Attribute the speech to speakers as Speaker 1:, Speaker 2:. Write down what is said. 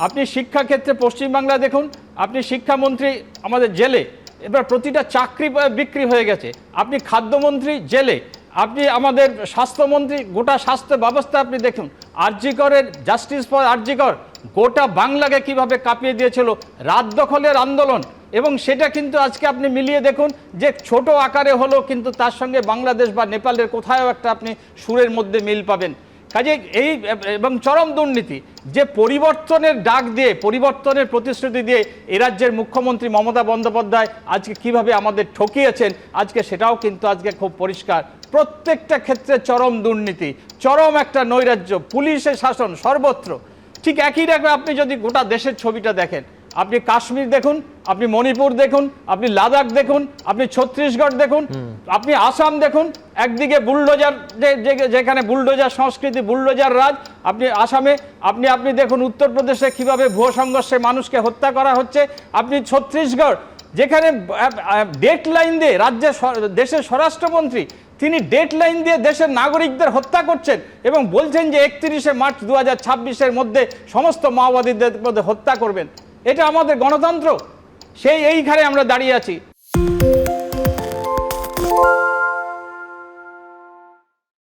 Speaker 1: আপনি শিক্ষাক্ষেত্রে পশ্চিমবাংলা দেখুন, আপনি শিক্ষামন্ত্রী আমাদের জেলে, এবার প্রতিটা চাকরি বিক্রি হয়ে গেছে। আপনি খাদ্যমন্ত্রী জেলে, আপনি আমাদের স্বাস্থ্যমন্ত্রী, গোটা স্বাস্থ্য ব্যবস্থা আপনি দেখুন। আরজি করের জাস্টিস ফর আরজি কর গোটা বাংলাকে কিভাবে কাঁপিয়ে দিয়েছিল রাত দখলের আন্দোলন, এবং সেটা কিন্তু আজকে আপনি মিলিয়ে দেখুন যে ছোট আকারে হলো, কিন্তু তার সঙ্গে বাংলাদেশ বা নেপালের কোথাও একটা আপনি সুরের মধ্যে মিল পাবেন। কাজে এই এবং চরম দুর্নীতি, যে পরিবর্তনের ডাক দিয়ে, পরিবর্তনের প্রতিশ্রুতি দিয়ে এ রাজ্যের মুখ্যমন্ত্রী মমতা বন্দ্যোপাধ্যায় আজকে কিভাবে আমাদের ঠকিয়েছেন, আজকে সেটাও কিন্তু আজকে খুব পরিষ্কার। প্রত্যেকটা ক্ষেত্রে চরম দুর্নীতি, চরম একটা নৈরাজ্য, পুলিশের শাসন সর্বত্র। ঠিক একই রকম আপনি যদি গোটা দেশের ছবিটা দেখেন, আপনি কাশ্মীর দেখুন, আপনি মণিপুর দেখুন, আপনি লাদাখ দেখুন, আপনি ছত্তিশগড় দেখুন, আপনি আসাম দেখুন। একদিকে বুলডোজার, যেখানে বুলডোজার সংস্কৃতি, বুলডোজার রাজ, আপনি আসামে, আপনি দেখুন উত্তরপ্রদেশে কিভাবে ভুয়ো সংঘর্ষে মানুষকে হত্যা করা হচ্ছে। আপনি ছত্তিশগড়, যেখানে ডেডলাইন দিয়ে দেশের স্বরাষ্ট্রমন্ত্রী তিনি ডেডলাইন দিয়ে দেশের নাগরিকদের হত্যা করছেন এবং বলছেন যে 31শে মার্চ 2026-এর মধ্যে সমস্ত মাওবাদীদের মধ্যে হত্যা করবেন। এটা আমাদের গণতন্ত্র? এইখানে আমরা দাঁড়িয়ে আছি।